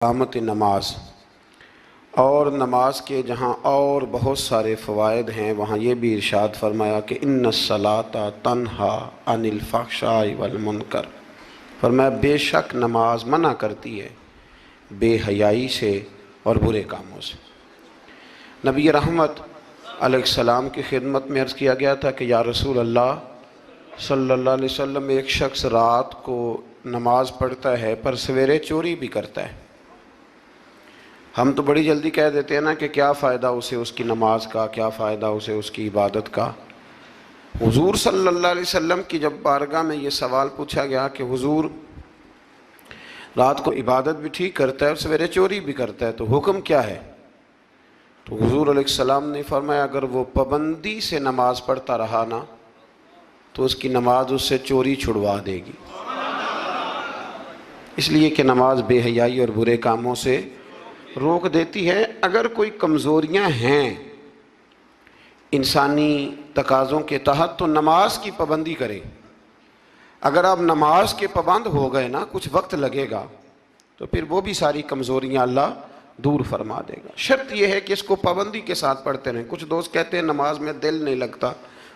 اقامت نماز اور نماز کے جہاں اور بہت سارے فوائد ہیں وہاں یہ بھی ارشاد فرمایا کہ ان الصلاۃ تنہا عن الفحشاء والمنکر، فرمایا بے شک نماز منع کرتی ہے بے حیائی سے اور برے کاموں سے۔ نبی رحمت علیہ السلام کی خدمت میں عرض کیا گیا تھا کہ یا رسول اللہ صلی اللہ علیہ وسلم، ایک شخص رات کو نماز پڑھتا ہے پر سویرے چوری بھی کرتا ہے۔ ہم تو بڑی جلدی کہہ دیتے ہیں نا کہ کیا فائدہ اسے اس کی نماز کا، کیا فائدہ اسے اس کی عبادت کا۔ حضور صلی اللہ علیہ وسلم کی جب بارگاہ میں یہ سوال پوچھا گیا کہ حضور رات کو عبادت بھی ٹھیک کرتا ہے اور سویرے چوری بھی کرتا ہے تو حکم کیا ہے؟ تو حضور علیہ السلام نے فرمایا اگر وہ پابندی سے نماز پڑھتا رہا نا تو اس کی نماز اس سے چوری چھڑوا دے گی، اس لیے کہ نماز بے حیائی اور برے کاموں سے روک دیتی ہے۔ اگر کوئی کمزوریاں ہیں انسانی تقاضوں کے تحت تو نماز کی پابندی کرے۔ اگر آپ نماز کے پابند ہو گئے نا، کچھ وقت لگے گا تو پھر وہ بھی ساری کمزوریاں اللہ دور فرما دے گا۔ شرط یہ ہے کہ اس کو پابندی کے ساتھ پڑھتے رہیں۔ کچھ دوست کہتے ہیں نماز میں دل نہیں لگتا،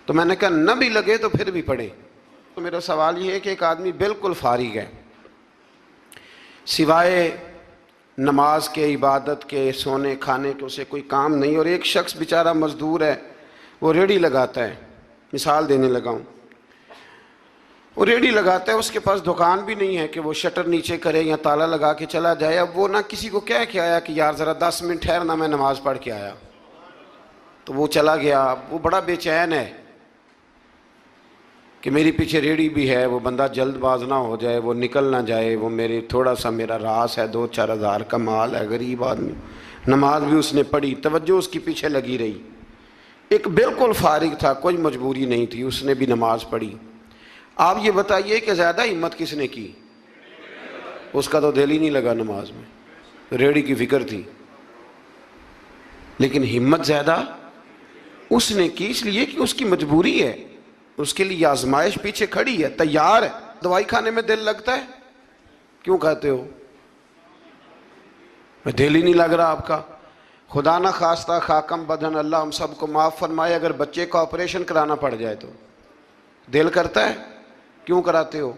تو میں نے کہا نہ بھی لگے تو پھر بھی پڑھے۔ تو میرا سوال یہ ہے کہ ایک آدمی بالکل فارغ ہے، سوائے نماز کے، عبادت کے، سونے کھانے کے اسے کوئی کام نہیں، اور ایک شخص بیچارہ مزدور ہے، وہ ریڑھی لگاتا ہے، مثال دینے لگا ہوں، وہ ریڑھی لگاتا ہے، اس کے پاس دکان بھی نہیں ہے کہ وہ شٹر نیچے کرے یا تالا لگا کے چلا جائے۔ اب وہ نہ کسی کو کہہ کے آیا کہ یار ذرا 10 منٹ ٹھہرنا میں نماز پڑھ کے آیا، تو وہ چلا گیا۔ وہ بڑا بے چین ہے کہ میری پیچھے ریڑھی بھی ہے، وہ بندہ جلد باز نہ ہو جائے، وہ نکل نہ جائے، وہ میرے تھوڑا سا میرا راس ہے، 2-4 ہزار کا مال ہے، غریب آدمی۔ نماز بھی اس نے پڑھی، توجہ اس کی پیچھے لگی رہی۔ ایک بالکل فارغ تھا، کوئی مجبوری نہیں تھی، اس نے بھی نماز پڑھی۔ آپ یہ بتائیے کہ زیادہ ہمت کس نے کی؟ اس کا تو دل ہی نہیں لگا نماز میں، ریڑھی کی فکر تھی، لیکن ہمت زیادہ اس نے کی، اس لیے کہ اس کی مجبوری ہے، اس کے لیے آزمائش پیچھے کھڑی ہے، تیار ہے۔ دوائی کھانے میں دل لگتا ہے؟ کیوں کہتے ہو دل ہی نہیں لگ رہا آپ کا؟ خدا نہ خواستہ خاکم بدن، اللہ ہم سب کو معاف فرمائے، اگر بچے کا آپریشن کرانا پڑ جائے تو دل کرتا ہے؟ کیوں کراتے ہو؟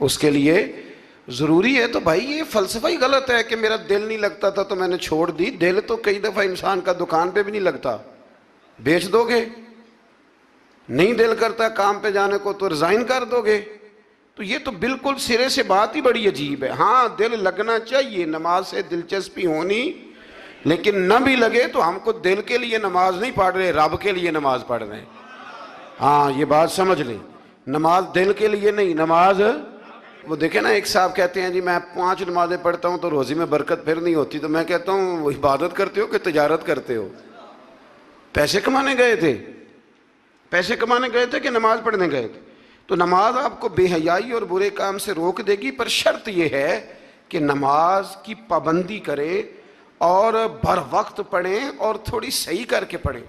اس کے لیے ضروری ہے۔ تو بھائی یہ فلسفہ ہی غلط ہے کہ میرا دل نہیں لگتا تھا تو میں نے چھوڑ دی۔ دل تو کئی دفعہ انسان کا دکان پہ بھی نہیں لگتا، بیچ دو گے؟ نہیں دل کرتا کام پہ جانے کو تو ریزائن کر دو گے؟ تو یہ تو بالکل سرے سے بات ہی بڑی عجیب ہے۔ ہاں دل لگنا چاہیے، نماز سے دلچسپی ہونی، لیکن نہ بھی لگے تو ہم کو دل کے لیے نماز نہیں پڑھ رہے، رب کے لیے نماز پڑھ رہے ہیں۔ ہاں یہ بات سمجھ لیں، نماز دل کے لیے نہیں، نماز وہ دیکھیں نا، ایک صاحب کہتے ہیں جی میں 5 نمازیں پڑھتا ہوں تو روزی میں برکت پھر نہیں ہوتی۔ تو میں کہتا ہوں وہ عبادت کرتے ہو کہ تجارت کرتے ہو؟ پیسے کمانے گئے تھے؟ پیسے کمانے گئے تھے کہ نماز پڑھنے گئے تھے؟ تو نماز آپ کو بے حیائی اور برے کام سے روک دے گی، پر شرط یہ ہے کہ نماز کی پابندی کریں اور بر وقت پڑھیں اور تھوڑی صحیح کر کے پڑھیں۔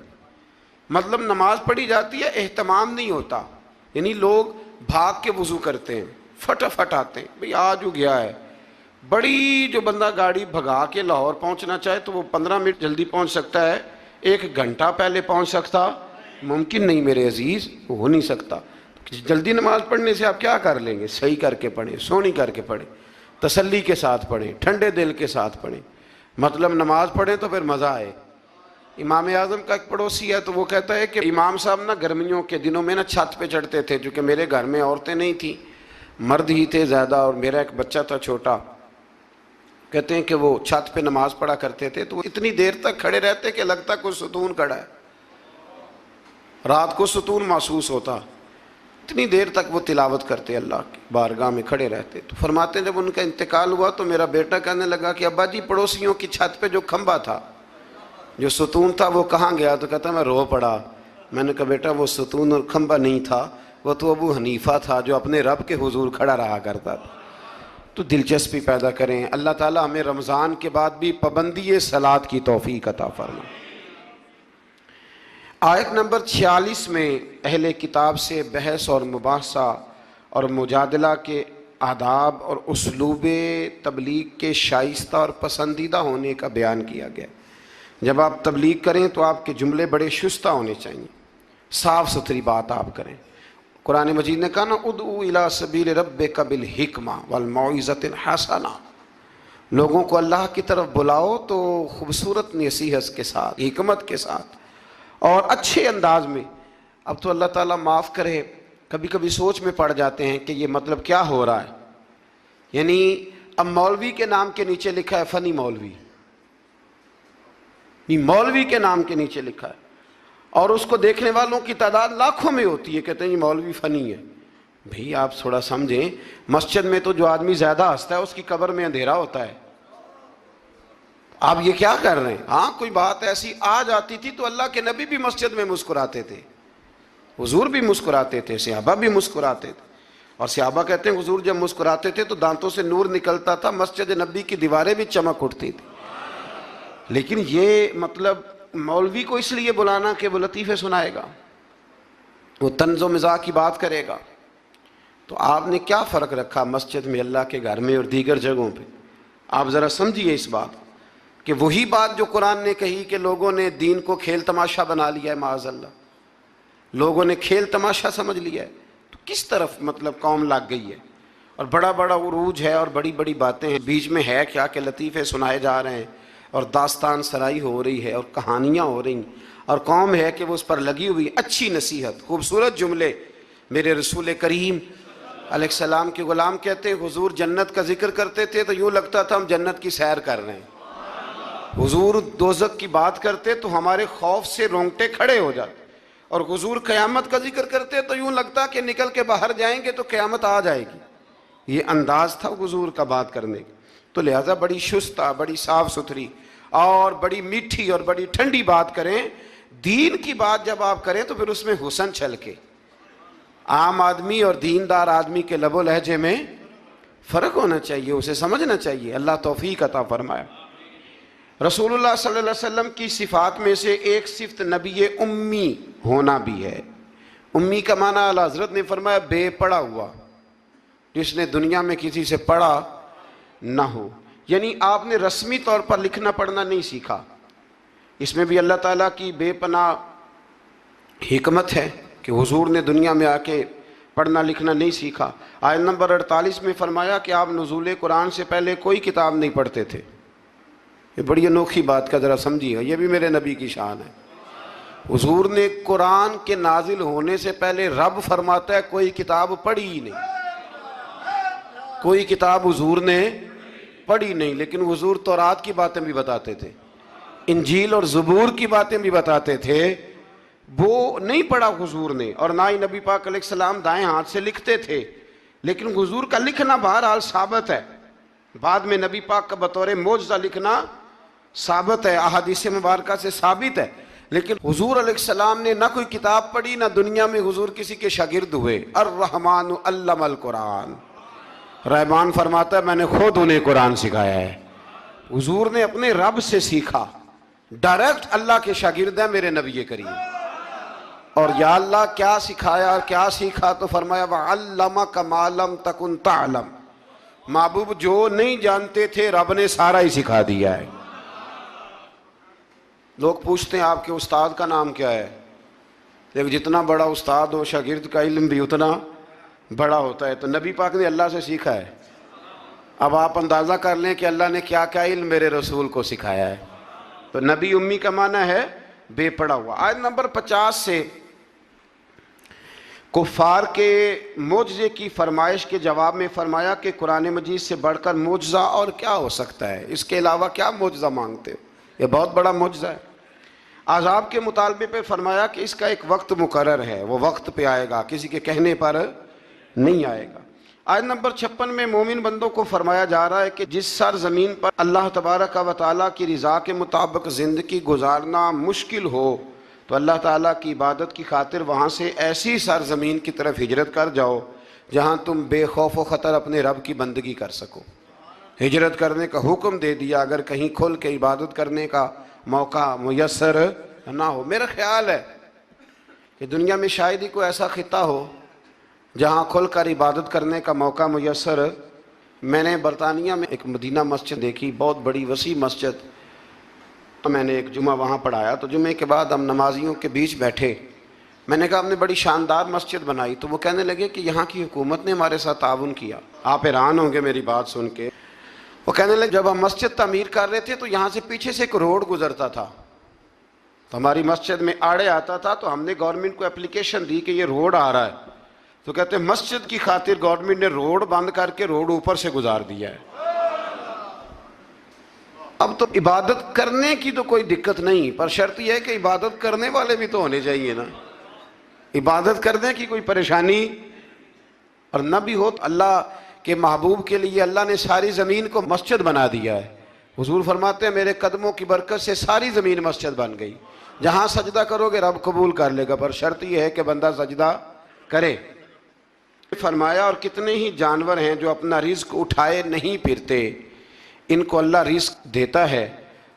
مطلب نماز پڑھی جاتی ہے، اہتمام نہیں ہوتا، یعنی لوگ بھاگ کے وضو کرتے ہیں، فٹافٹ آتے ہیں، بھئی آج ہو گیا ہے۔ بڑی جو بندہ گاڑی بھگا کے لاہور پہنچنا چاہے تو وہ 15 منٹ جلدی پہنچ سکتا ہے، 1 گھنٹہ پہلے پہنچ سکتا ممکن نہیں میرے عزیز، ہو نہیں سکتا۔ جلدی نماز پڑھنے سے آپ کیا کر لیں گے؟ صحیح کر کے پڑھیں، سونی کر کے پڑھیں، تسلی کے ساتھ پڑھیں، ٹھنڈے دل کے ساتھ پڑھیں۔ مطلب نماز پڑھیں تو پھر مزہ آئے۔ امام اعظم کا ایک پڑوسی ہے تو وہ کہتا ہے کہ امام صاحب نا گرمیوں کے دنوں میں نا چھت پہ چڑھتے تھے، چونکہ میرے گھر میں عورتیں نہیں تھیں، مرد ہی تھے زیادہ، اور میرا ایک بچہ تھا چھوٹا۔ کہتے ہیں کہ وہ چھت پہ نماز پڑھا کرتے تھے تو وہ اتنی دیر تک کھڑے رہتے کہ لگتا کوئی ستون کھڑا ہے، رات کو ستون محسوس ہوتا، اتنی دیر تک وہ تلاوت کرتے، اللہ کی بارگاہ میں کھڑے رہتے۔ تو فرماتے ہیں جب ان کا انتقال ہوا تو میرا بیٹا کہنے لگا کہ ابا جی پڑوسیوں کی چھت پہ جو کھمبا تھا، جو ستون تھا، وہ کہاں گیا؟ تو کہتا میں رو پڑا۔ میں نے کہا بیٹا وہ ستون اور کھمبا نہیں تھا، وہ تو ابو حنیفہ تھا جو اپنے رب کے حضور کھڑا رہا کرتا تھا۔ تو دلچسپی پیدا کریں۔ اللہ تعالیٰ ہمیں رمضان کے بعد بھی پابندی صلاۃ کی توفیق عطا فرمائے۔ آیت نمبر 46 میں اہل کتاب سے بحث اور مباحثہ اور مجادلہ کے آداب اور اسلوب تبلیغ کے شائستہ اور پسندیدہ ہونے کا بیان کیا گیا۔ جب آپ تبلیغ کریں تو آپ کے جملے بڑے شستہ ہونے چاہیے، صاف ستھری بات آپ کریں۔ قرآن مجید نے کہا نا ادعو الی سبیل ربک بالحکمہ والموعظۃ الحسنہ، لوگوں کو اللہ کی طرف بلاؤ تو خوبصورت نصیحت کے ساتھ، حکمت کے ساتھ اور اچھے انداز میں۔ اب تو اللہ تعالیٰ معاف کرے، کبھی کبھی سوچ میں پڑ جاتے ہیں کہ یہ مطلب کیا ہو رہا ہے، یعنی اب مولوی کے نام کے نیچے لکھا ہے فنی مولوی، یہ مولوی کے نام کے نیچے لکھا ہے اور اس کو دیکھنے والوں کی تعداد لاکھوں میں ہوتی ہے، کہتے ہیں یہ مولوی فنی ہے۔ بھئی آپ تھوڑا سمجھیں، مسجد میں تو جو آدمی زیادہ ہنستا ہے اس کی قبر میں اندھیرا ہوتا ہے۔ آپ یہ کیا کر رہے ہیں؟ ہاں کوئی بات ایسی آ جاتی تھی تو اللہ کے نبی بھی مسجد میں مسکراتے تھے، حضور بھی مسکراتے تھے، صحابہ بھی مسکراتے تھے، اور صحابہ کہتے ہیں حضور جب مسکراتے تھے تو دانتوں سے نور نکلتا تھا، مسجد نبی کی دیواریں بھی چمک اٹھتی تھی۔ لیکن یہ مطلب مولوی کو اس لیے بلانا کہ وہ لطیفے سنائے گا، وہ طنز و مزاح کی بات کرے گا، تو آپ نے کیا فرق رکھا مسجد میں، اللہ کے گھر میں اور دیگر جگہوں پہ؟ آپ ذرا سمجھیے اس بات کہ وہی بات جو قرآن نے کہی کہ لوگوں نے دین کو کھیل تماشا بنا لیا ہے، معاذ اللہ لوگوں نے کھیل تماشا سمجھ لیا ہے، تو کس طرف مطلب قوم لگ گئی ہے، اور بڑا بڑا عروج ہے اور بڑی بڑی باتیں ہیں، بیچ میں ہے کیا کہ لطیفے سنائے جا رہے ہیں اور داستان سرائی ہو رہی ہے اور کہانیاں ہو رہی ہیں، اور قوم ہے کہ وہ اس پر لگی ہوئی اچھی نصیحت، خوبصورت جملے۔ میرے رسول کریم علیہ السلام کے غلام کہتے ہیں حضور جنت کا ذکر کرتے تھے تو یوں لگتا تھا ہم جنت کی سیر کر رہے ہیں، حضور دوزخ کی بات کرتے تو ہمارے خوف سے رونگٹے کھڑے ہو جاتے، اور حضور قیامت کا ذکر کرتے تو یوں لگتا کہ نکل کے باہر جائیں گے تو قیامت آ جائے گی۔ یہ انداز تھا حضور کا بات کرنے کا، تو لہٰذا بڑی شستہ، بڑی صاف ستھری اور بڑی میٹھی اور بڑی ٹھنڈی بات کریں۔ دین کی بات جب آپ کریں تو پھر اس میں حسن چھلکے۔ عام آدمی اور دیندار آدمی کے لب و لہجے میں فرق ہونا چاہیے، اسے سمجھنا چاہیے۔ اللہ توفیق عطا فرمائے۔ رسول اللہ صلی اللہ علیہ وسلم کی صفات میں سے ایک صفت نبی امی ہونا بھی ہے۔ امی کا معنی اعلیٰ حضرت نے فرمایا بے پڑھا ہوا، جس نے دنیا میں کسی سے پڑھا نہ ہو، یعنی آپ نے رسمی طور پر لکھنا پڑھنا نہیں سیکھا۔ اس میں بھی اللہ تعالیٰ کی بے پناہ حکمت ہے کہ حضور نے دنیا میں آ کے پڑھنا لکھنا نہیں سیکھا۔ آیت نمبر 48 میں فرمایا کہ آپ نزول قرآن سے پہلے کوئی کتاب نہیں پڑھتے تھے۔ یہ بڑی انوکھی بات کا ذرا سمجھیے، یہ بھی میرے نبی کی شان ہے۔ حضور نے قرآن کے نازل ہونے سے پہلے رب فرماتا ہے کوئی کتاب پڑھی ہی نہیں، کوئی کتاب حضور نے پڑھی نہیں، لیکن حضور تورات کی باتیں بھی بتاتے تھے، انجیل اور زبور کی باتیں بھی بتاتے تھے، وہ نہیں پڑھا حضور نے، اور نہ ہی نبی پاک علیہ السلام دائیں ہاتھ سے لکھتے تھے، لیکن حضور کا لکھنا بہرحال ثابت ہے۔ بعد میں نبی پاک کا بطور معجزہ لکھنا ثابت ہے، احادیث مبارکہ سے ثابت ہے، لیکن حضور علیہ السلام نے نہ کوئی کتاب پڑھی، نہ دنیا میں حضور کسی کے شاگرد ہوئے۔ الرحمن علم القرآن، رحمان فرماتا ہے میں نے خود انہیں قرآن سکھایا ہے۔ حضور نے اپنے رب سے سیکھا، ڈائریکٹ اللہ کے شاگرد ہیں میرے نبی کریم۔ اور یا اللہ کیا سکھایا اور کیا سیکھا؟ تو فرمایا وَعَلَّمَكَ مَا لَمْ تَكُنْ تَعْلَمْ، محبوب جو نہیں جانتے تھے رب نے سارا ہی سکھا دیا ہے۔ لوگ پوچھتے ہیں آپ کے استاد کا نام کیا ہے؟ لیکن جتنا بڑا استاد ہو شاگرد کا علم بھی اتنا بڑا ہوتا ہے، تو نبی پاک نے اللہ سے سیکھا ہے۔ اب آپ اندازہ کر لیں کہ اللہ نے کیا کیا علم میرے رسول کو سکھایا ہے۔ تو نبی امی کا معنی ہے بے پڑھا ہوا۔ آیت نمبر 50 سے کفار کے معجزے کی فرمائش کے جواب میں فرمایا کہ قرآن مجید سے بڑھ کر معجزہ اور کیا ہو سکتا ہے، اس کے علاوہ کیا معجزہ مانگتے ہو، یہ بہت بڑا معجزہ ہے۔ عذاب کے مطالبے پہ فرمایا کہ اس کا ایک وقت مقرر ہے، وہ وقت پہ آئے گا، کسی کے کہنے پر نہیں آئے گا۔ آیت نمبر 56 میں مومن بندوں کو فرمایا جا رہا ہے کہ جس سرزمین پر اللہ تبارک و تعالیٰ کی رضا کے مطابق زندگی گزارنا مشکل ہو تو اللہ تعالیٰ کی عبادت کی خاطر وہاں سے ایسی سرزمین کی طرف ہجرت کر جاؤ جہاں تم بے خوف و خطر اپنے رب کی بندگی کر سکو۔ ہجرت کرنے کا حکم دے دیا اگر کہیں کھل کے عبادت کرنے کا موقع میسر نہ ہو۔ میرا خیال ہے کہ دنیا میں شاید ہی کوئی ایسا خطہ ہو جہاں کھل کر عبادت کرنے کا موقع میسر، میں نے برطانیہ میں ایک مدینہ مسجد دیکھی، بہت بڑی وسیع مسجد. میں نے ایک جمعہ وہاں پڑھایا، تو جمعے کے بعد ہم نمازیوں کے بیچ بیٹھے. میں نے کہا ہم نے بڑی شاندار مسجد بنائی. تو وہ کہنے لگے کہ یہاں کی حکومت نے ہمارے ساتھ تعاون کیا. آپ حیران ہوں گے میری بات سن کے. وہ کہنے لگے جب ہم مسجد تعمیر کر رہے تھے تو یہاں سے پیچھے سے ایک روڈ گزرتا تھا، تو ہماری مسجد میں آڑے آتا تھا، تو ہم نے گورنمنٹ کو اپلیکیشن دی کہ یہ روڈ آ رہا ہے. تو کہتے ہیں مسجد کی خاطر گورنمنٹ نے روڈ بند کر کے روڈ اوپر سے گزار دیا ہے. اب تو عبادت کرنے کی تو کوئی دقت نہیں، پر شرط یہ ہے کہ عبادت کرنے والے بھی تو ہونے چاہیے نا. عبادت کرنے کی کوئی پریشانی اور نہ بھی ہو. اللہ کے محبوب کے لیے اللہ نے ساری زمین کو مسجد بنا دیا ہے. حضور فرماتے ہیں میرے قدموں کی برکت سے ساری زمین مسجد بن گئی. جہاں سجدہ کرو گے رب قبول کر لے گا، پر شرط یہ ہے کہ بندہ سجدہ کرے. فرمایا اور کتنے ہی جانور ہیں جو اپنا رزق اٹھائے نہیں پھرتے، ان کو اللہ رزق دیتا ہے.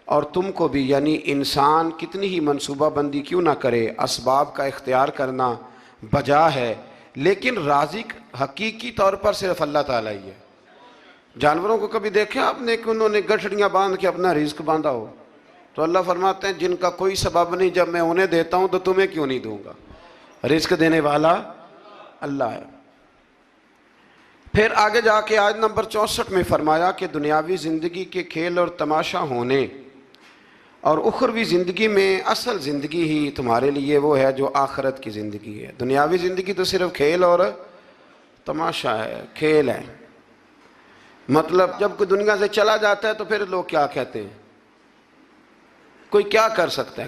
اور تم کو بھی، یعنی انسان کتنی ہی منصوبہ بندی کیوں نہ کرے، اسباب کا اختیار کرنا بجا ہے، لیکن رازق حقیقی طور پر صرف اللہ تعالیٰ ہی ہے. جانوروں کو کبھی دیکھیں آپ نے کہ انہوں نے گٹھڑیاں باندھ کے اپنا رزق باندھا ہو؟ تو اللہ فرماتے ہیں جن کا کوئی سبب نہیں، جب میں انہیں دیتا ہوں تو تمہیں کیوں نہیں دوں گا. رزق دینے والا اللہ ہے. پھر آگے جا کے آیت نمبر 64 میں فرمایا کہ دنیاوی زندگی کے کھیل اور تماشا ہونے اور اخروی زندگی میں اصل زندگی ہی تمہارے لیے وہ ہے جو آخرت کی زندگی ہے. دنیاوی زندگی تو صرف کھیل اور تماشا ہے، کھیل ہے. مطلب جب کوئی دنیا سے چلا جاتا ہے تو پھر لوگ کیا کہتے ہیں، کوئی کیا کر سکتا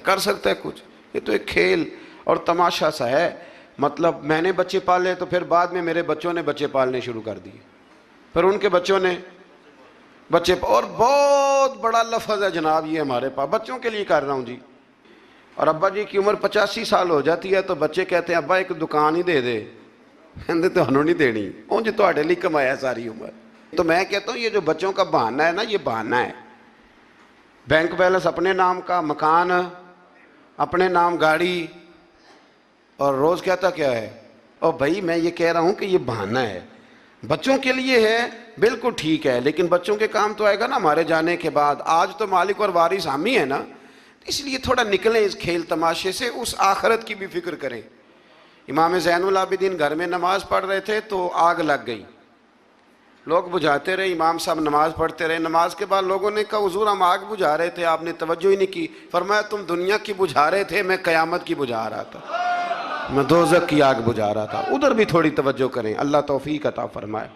ہے کچھ. یہ تو ایک کھیل اور تماشا سا ہے. مطلب میں نے بچے پالے تو پھر بعد میں میرے بچوں نے بچے پالنے شروع کر دیے، پھر ان کے بچوں نے بچے اور بہت بڑا لفظ ہے جناب یہ ہمارے پاس، بچوں کے لیے کر رہا ہوں جی. اور ابا جی کی عمر 85 سال ہو جاتی ہے تو بچے کہتے ہیں ابا ایک دکان ہی دے دے. کہتے تو ہنوں نہیں دینی، اون جی تہاڈے لیے کمایا ساری عمر. تو میں کہتا ہوں یہ جو بچوں کا بہانہ ہے نا، یہ بہانہ ہے. بینک بیلنس اپنے نام کا، مکان اپنے نام، گاڑی، اور روز کہتا کیا ہے، اور بھائی میں یہ کہہ رہا ہوں کہ یہ بہانہ ہے. بچوں کے لیے ہے بالکل ٹھیک ہے، لیکن بچوں کے کام تو آئے گا نا ہمارے جانے کے بعد. آج تو مالک اور وارث ہم ہی ہیں نا، اس لیے تھوڑا نکلیں اس کھیل تماشے سے، اس آخرت کی بھی فکر کریں. امام زین العابدین گھر میں نماز پڑھ رہے تھے تو آگ لگ گئی. لوگ بجھاتے رہے، امام صاحب نماز پڑھتے رہے. نماز کے بعد لوگوں نے کہا حضور ہم آگ بجھا رہے تھے، آپ نے توجہ ہی نہیں کی. فرمایا تم دنیا کی بجھا رہے تھے، میں قیامت کی بجھا رہا تھا، میں دوزخ کی آگ بجھا رہا تھا. ادھر بھی تھوڑی توجہ کریں. اللہ توفیق عطا فرمائے.